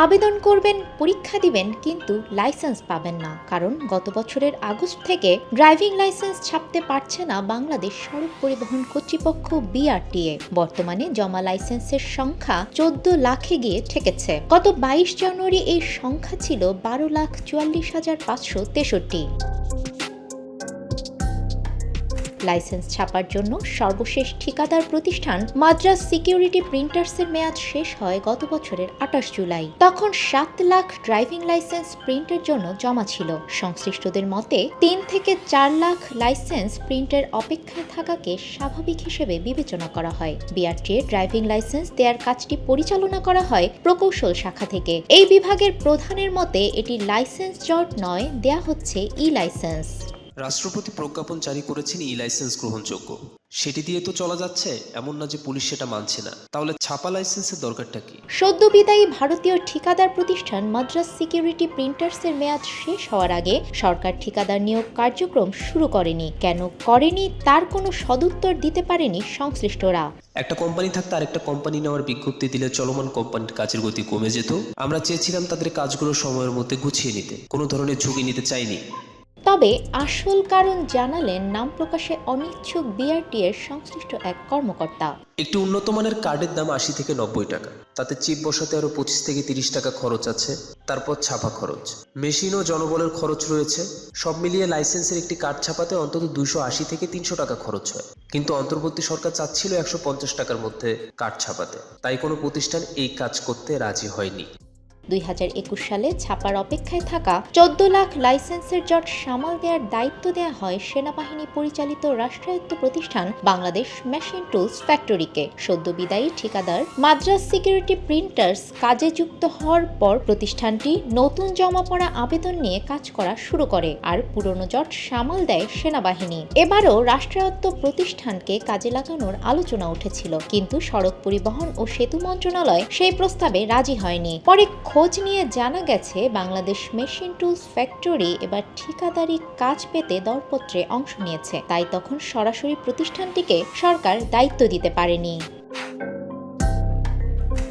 আবেদন করবেন, পরীক্ষা দিবেন, কিন্তু লাইসেন্স পাবেন না। কারণ গত বছরের আগস্ট থেকে ড্রাইভিং লাইসেন্স ছাপতে পারছে না বাংলাদেশ সড়ক পরিবহন কর্তৃপক্ষ বিআরটিএ। বর্তমানে জমা লাইসেন্সের সংখ্যা 14 লাখে গিয়ে ঠেকেছে। গত 22 জানুয়ারি এই সংখ্যা ছিল 12,44,563। লাইসেন্স ছাপার জন্য সর্বশেষ ঠিকাদার প্রতিষ্ঠান মাদ্রাজ সিকিউরিটি প্রিন্টার্সের মেয়াদ শেষ হয় গত বছরের 28 জুলাই। তখন 7 লাখ ড্রাইভিং লাইসেন্স প্রিন্টের জন্য জমা ছিল। সংশ্লিষ্টদের মতে 3 থেকে 4 লাখ লাইসেন্স প্রিন্টের অপেক্ষায় থাকাকে স্বাভাবিক হিসেবে বিবেচনা করা হয়। বিআরটিএ ড্রাইভিং লাইসেন্স দেওয়ার কাজটি পরিচালনা করা হয় প্রকৌশল শাখা থেকে। এই বিভাগের প্রধানের মতে এটি লাইসেন্স জট নয়, দেয়া হচ্ছে ই লাইসেন্স। রাষ্ট্রপতি প্রজ্ঞাপন জারি করেছেন ই লাইসেন্স গ্রহণযোগ্য, সেটি দিয়ে তো চলা যাচ্ছে, এমন না যে পুলিশ সেটা মানছে না। তাহলে ছাপা লাইসেন্সের দরকারটা কি? সদ্য বিদায়ী ভারতীয় ঠিকাদার প্রতিষ্ঠান মাদ্রাজ সিকিউরিটি প্রিন্টার্সের মেয়াদ শেষ হওয়ার আগে সরকার ঠিকাদার নিয়োগ কার্যক্রম শুরু করেনি। কেন করেনি তার কোনো সদুত্তর দিতে পারেনি সংশ্লিষ্টরা। একটা কোম্পানি থাকতে আরেকটা কোম্পানি নেওয়ার বিজ্ঞপ্তি দিলে চলমান কোম্পানির কাজের গতি কমে যেত। আমরা চেয়েছিলাম তাদের কাজগুলো সময়ের মধ্যে গুছিয়ে নিতে, কোনো ধরনের ঝুঁকি নিতে চাইনি। তবে আসল কারণ জানালেন নাম প্রকাশে অনিচ্ছুক বিআরটিএর সংশ্লিষ্ট এক কর্মকর্তা। একটি উন্নত মানের কার্ডের দাম 80 থেকে 90 টাকা। তাতে চিপ বসাতে আরো 25 থেকে 30 টাকা খরচ আছে। তারপর ছাপা খরচ, মেশিন ও জনবলের খরচ রয়েছে। সব মিলিয়ে লাইসেন্সের একটি কার্ড ছাপাতে অন্তত 280 থেকে 300 টাকা খরচ হয়। কিন্তু অন্তর্বর্তী সরকার চাচ্ছিল 150 টাকার মধ্যে কার্ড ছাপাতে। তাই কোনো প্রতিষ্ঠান এই কাজ করতে রাজি হয়নি। 2021 সালে ছাপার অপেক্ষায় থাকা 14 লাখ লাইসেন্সের জট সামাল দেওয়ার দায়িত্ব দেওয়া হয় সেনাবাহিনী পরিচালিত রাষ্ট্রায়ত্ত প্রতিষ্ঠান বাংলাদেশ মেশিন টুলস ফ্যাক্টরিকে। সদ্য বিদায়ী ঠিকাদার মাদ্রাজ সিকিউরিটি প্রিন্টার্স কাজে যুক্ত হওয়ার পর প্রতিষ্ঠানটি নতুন জমা পড়া আবেদন নিয়ে কাজ করা শুরু করে, আর পুরনো জট সামাল দেয় সেনাবাহিনী। এবারও রাষ্ট্রায়ত্ত প্রতিষ্ঠানকে কাজে লাগানোর আলোচনা উঠেছিল, কিন্তু সড়ক পরিবহন ও সেতু মন্ত্রণালয় সেই প্রস্তাবে রাজি হয়নি। পরে খোঁজ নিয়ে জানা গেছে বাংলাদেশ মেশিন টুলস ফ্যাক্টরি এবার ঠিকাদারি কাজ পেতে দরপত্রে অংশ নিয়েছে। তাই তখন সরাসরি প্রতিষ্ঠানটিকে সরকার দায়িত্ব দিতে পারেনি।